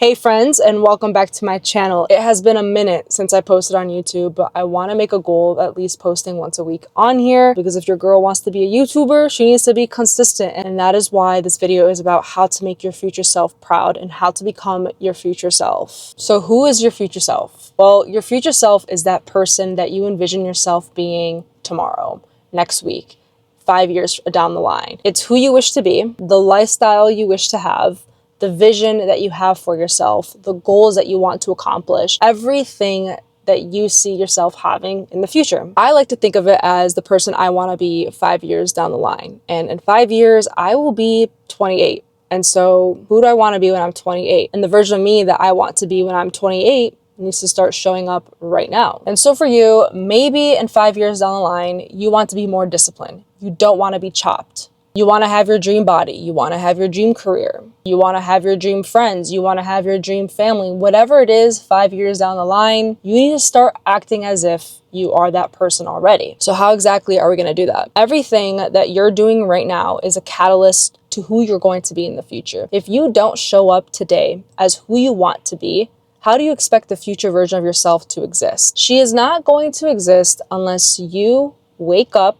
Hey friends, and welcome back to my channel. It has been a minute since I posted on YouTube, but I want to make a goal of at least posting once a week on here, because if your girl wants to be a YouTuber, she needs to be consistent. And that is why this video is about how to make your future self proud and how to become your future self. So who is your future self? Well, your future self is that person that you envision yourself being tomorrow, next week, 5 years down the line. It's who you wish to be, the lifestyle you wish to have, the vision that you have for yourself, the goals that you want to accomplish, everything that you see yourself having in the future. I like to think of it as the person I want to be 5 years down the line. And in 5 years, I will be 28. And so who do I want to be when I'm 28? And the version of me that I want to be when I'm 28 needs to start showing up right now. And so for you, maybe in 5 years down the line, you want to be more disciplined. You don't want to be chopped. You want to have your dream body. You want to have your dream career. You want to have your dream friends. You want to have your dream family. Whatever it is, 5 years down the line, you need to start acting as if you are that person already. So how exactly are we going to do that? Everything that you're doing right now is a catalyst to who you're going to be in the future. If you don't show up today as who you want to be, how do you expect the future version of yourself to exist? She is not going to exist unless you wake up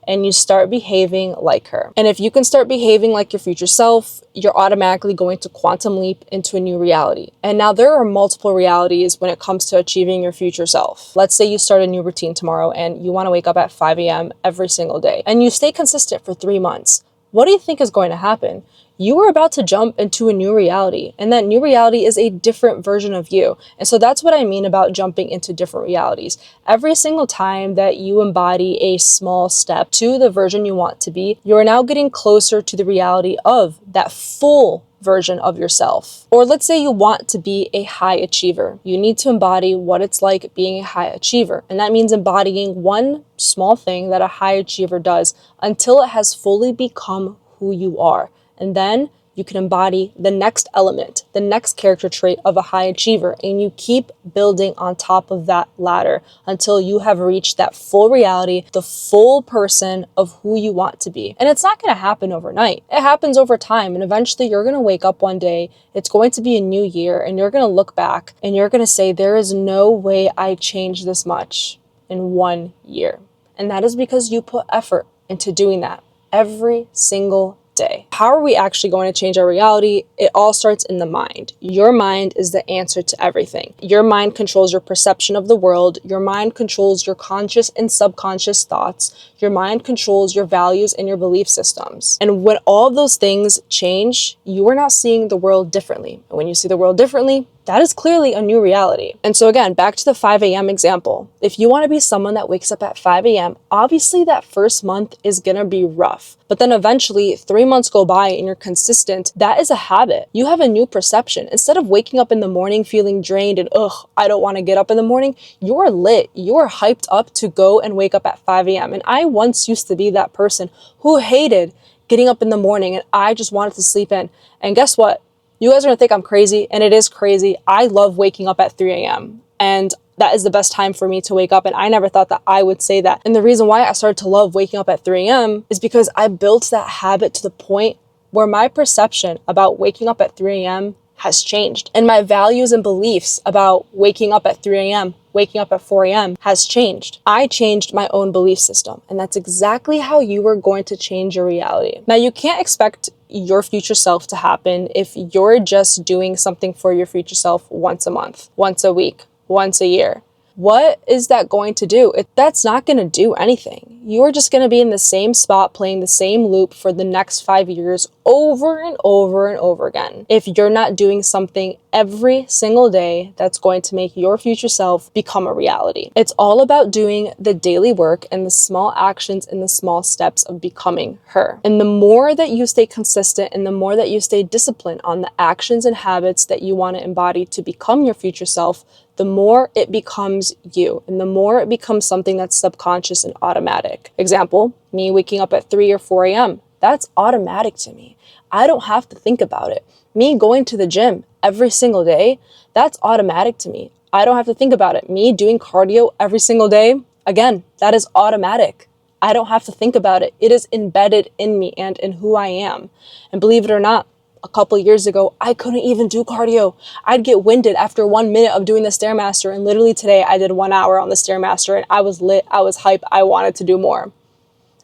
and you start behaving like her. And if you can start behaving like your future self, you're automatically going to quantum leap into a new reality. And now there are multiple realities when it comes to achieving your future self. Let's say you start a new routine tomorrow and you want to wake up at 5 a.m. every single day and you stay consistent for 3 months. What do you think is going to happen? You are about to jump into a new reality, and that new reality is a different version of you. And so that's what I mean about jumping into different realities. Every single time that you embody a small step to the version you want to be, you are now getting closer to the reality of that full version of yourself. Or let's say you want to be a high achiever. You need to embody what it's like being a high achiever. And that means embodying one small thing that a high achiever does until it has fully become who you are. And then you can embody the next element, the next character trait of a high achiever, and you keep building on top of that ladder until you have reached that full reality, the full person of who you want to be. And it's not going to happen overnight. It happens over time, and eventually you're going to wake up one day, it's going to be a new year, and you're going to look back and you're going to say, there is no way I changed this much in 1 year. And that is because you put effort into doing that every single day. How are we actually going to change our reality? It all starts in the mind. Your mind is the answer to everything. Your mind controls your perception of the world. Your mind controls your conscious and subconscious thoughts. Your mind controls your values and your belief systems. And when all of those things change, you are now seeing the world differently. And when you see the world differently, that is clearly a new reality. And so again, back to the 5 a.m. example. If you want to be someone that wakes up at 5 a.m., obviously that first month is going to be rough. But then eventually 3 months go by and you're consistent. That is a habit. You have a new perception. Instead of waking up in the morning feeling drained and, I don't want to get up in the morning, you're lit. You're hyped up to go and wake up at 5 a.m. And I once used to be that person who hated getting up in the morning and I just wanted to sleep in. And guess what? You guys are gonna think I'm crazy, and it is crazy. I love waking up at 3 a.m. and that is the best time for me to wake up, and I never thought that I would say that. And the reason why I started to love waking up at 3 a.m. is because I built that habit to the point where my perception about waking up at 3 a.m. has changed. And my values and beliefs about waking up at 3 a.m., waking up at 4 a.m. has changed. I changed my own belief system, and that's exactly how you are going to change your reality. Now, you can't expect your future self to happen if you're just doing something for your future self once a month, once a week, once a year. What is that going to do? That's not going to do anything. You're just going to be in the same spot playing the same loop for the next 5 years over and over and over again. If you're not doing something every single day that's going to make your future self become a reality. It's all about doing the daily work and the small actions and the small steps of becoming her. And the more that you stay consistent and the more that you stay disciplined on the actions and habits that you want to embody to become your future self, the more it becomes you and the more it becomes something that's subconscious and automatic. Example, me waking up at 3 or 4 a.m. That's automatic to me. I don't have to think about it. Me going to the gym every single day, that's automatic to me. I don't have to think about it. Me doing cardio every single day, again, that is automatic. I don't have to think about it. It is embedded in me and in who I am. And believe it or not, a couple years ago, I couldn't even do cardio. I'd get winded after 1 minute of doing the Stairmaster. And literally today I did 1 hour on the Stairmaster and I was lit. I was hype. I wanted to do more.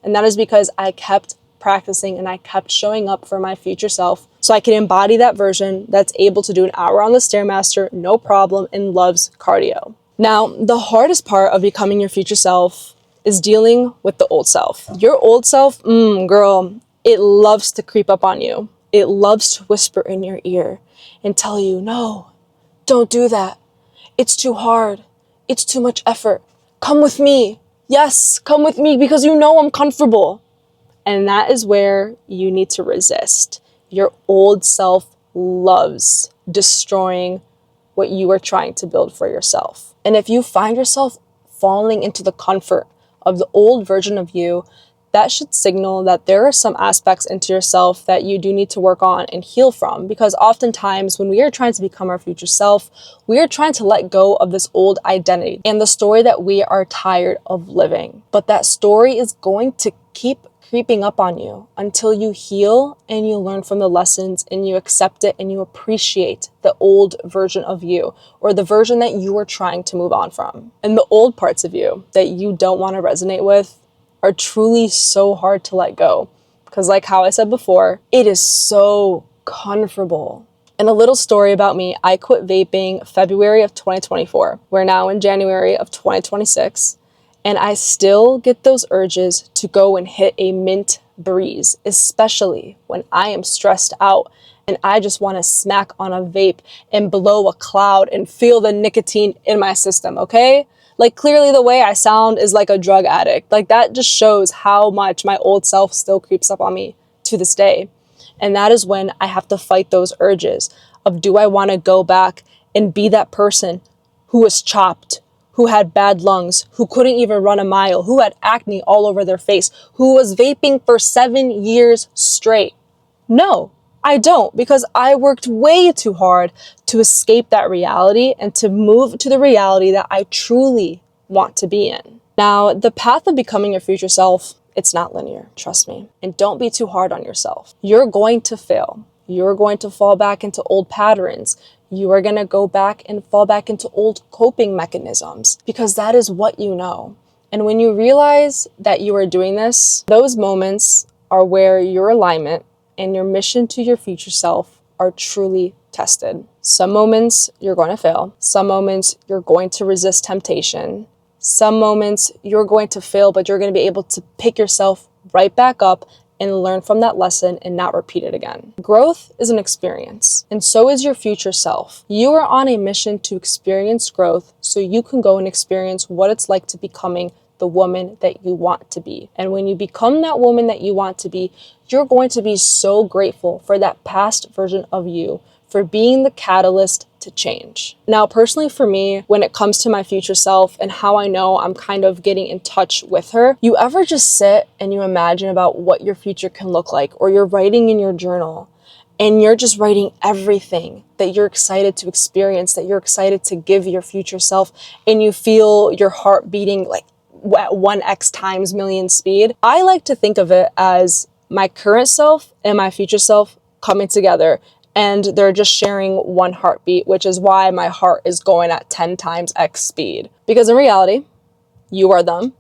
And that is because I kept practicing and I kept showing up for my future self so I can embody that version that's able to do 1 hour on the Stairmaster, no problem, and loves cardio. Now, the hardest part of becoming your future self is dealing with the old self. Your old self, girl, it loves to creep up on you. It loves to whisper in your ear and tell you, no, don't do that. It's too hard. It's too much effort. Come with me. Yes, come with me because you know I'm comfortable. And that is where you need to resist. Your old self loves destroying what you are trying to build for yourself. And if you find yourself falling into the comfort of the old version of you, that should signal that there are some aspects into yourself that you do need to work on and heal from. Because oftentimes when we are trying to become our future self, we are trying to let go of this old identity and the story that we are tired of living. But that story is going to keep creeping up on you until you heal and you learn from the lessons and you accept it and you appreciate the old version of you or the version that you are trying to move on from. And the old parts of you that you don't want to resonate with are truly so hard to let go. Because like how I said before, it is so comfortable. And a little story about me, I quit vaping February of 2024. We're now in January of 2026. And I still get those urges to go and hit a mint breeze, especially when I am stressed out and I just want to smack on a vape and blow a cloud and feel the nicotine in my system, okay? Like clearly the way I sound is like a drug addict. Like that just shows how much my old self still creeps up on me to this day. And that is when I have to fight those urges of, do I want to go back and be that person who was chopped, who had bad lungs, who couldn't even run a mile, who had acne all over their face, who was vaping for 7 years straight? No, I don't, because I worked way too hard to escape that reality and to move to the reality that I truly want to be in. Now, the path of becoming your future self, it's not linear, trust me. And don't be too hard on yourself. You're going to fail. You're going to fall back into old patterns. You are going to go back and fall back into old coping mechanisms because that is what you know. And when you realize that you are doing this, those moments are where your alignment and your mission to your future self are truly tested. Some moments you're going to fail. Some moments you're going to resist temptation. Some moments you're going to fail, but you're going to be able to pick yourself right back up and learn from that lesson and not repeat it again. Growth is an experience, and so is your future self. You are on a mission to experience growth so you can go and experience what it's like to becoming the woman that you want to be. And when you become that woman that you want to be, you're going to be so grateful for that past version of you, for being the catalyst to change. Now, personally for me, when it comes to my future self and how I know I'm kind of getting in touch with her, you ever just sit and you imagine about what your future can look like, or you're writing in your journal and you're just writing everything that you're excited to experience, that you're excited to give your future self, and you feel your heart beating like at 1x times million speed. I like to think of it as my current self and my future self coming together, and they're just sharing one heartbeat, which is why my heart is going at 10 times X speed. Because in reality, you are them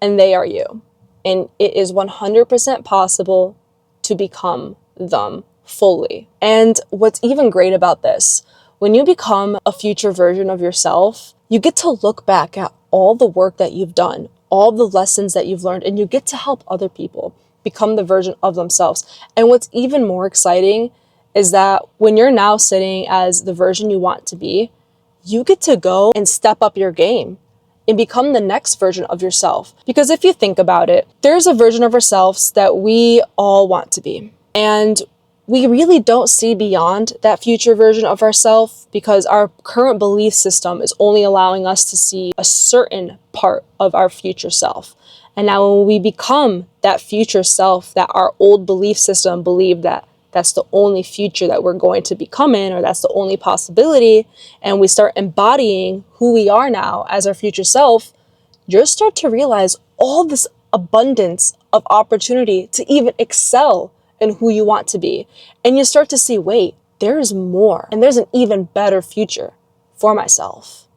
and they are you. And it is 100% possible to become them fully. And what's even great about this, when you become a future version of yourself, you get to look back at all the work that you've done, all the lessons that you've learned, and you get to help other people become the version of themselves. And what's even more exciting is that when you're now sitting as the version you want to be, you get to go and step up your game and become the next version of yourself. Because if you think about it, there's a version of ourselves that we all want to be. And we really don't see beyond that future version of ourselves because our current belief system is only allowing us to see a certain part of our future self. And now when we become that future self that our old belief system believed that that's the only future that we're going to become in, or that's the only possibility, and we start embodying who we are now as our future self, you'll start to realize all this abundance of opportunity to even excel and who you want to be. And you start to see, wait, there's more, and there's an even better future for myself.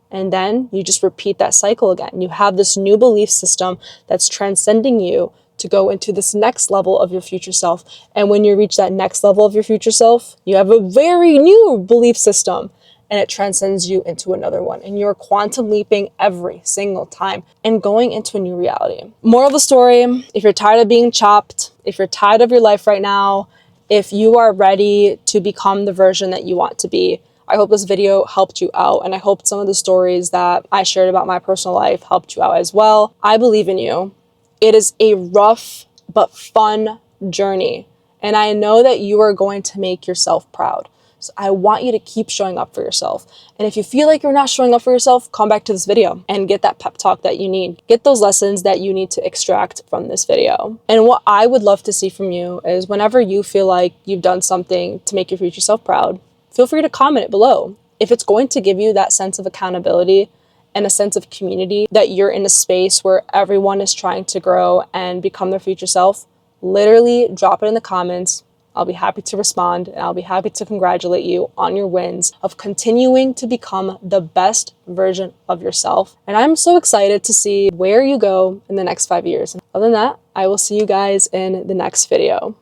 And then you just repeat that cycle again. You have this new belief system that's transcending you to go into this next level of your future self. And when you reach that next level of your future self, you have a very new belief system, and it transcends you into another one. And you're quantum leaping every single time and going into a new reality. Moral of the story, if you're tired of being chopped, if you're tired of your life right now, if you are ready to become the version that you want to be, I hope this video helped you out, and I hope some of the stories that I shared about my personal life helped you out as well. I believe in you. It is a rough but fun journey, and I know that you are going to make yourself proud. So I want you to keep showing up for yourself. And if you feel like you're not showing up for yourself, come back to this video and get that pep talk that you need. Get those lessons that you need to extract from this video. And what I would love to see from you is whenever you feel like you've done something to make your future self proud, feel free to comment it below. If it's going to give you that sense of accountability and a sense of community, that you're in a space where everyone is trying to grow and become their future self, literally drop it in the comments. I'll be happy to respond, and I'll be happy to congratulate you on your wins of continuing to become the best version of yourself. And I'm so excited to see where you go in the next 5 years. And other than that, I will see you guys in the next video.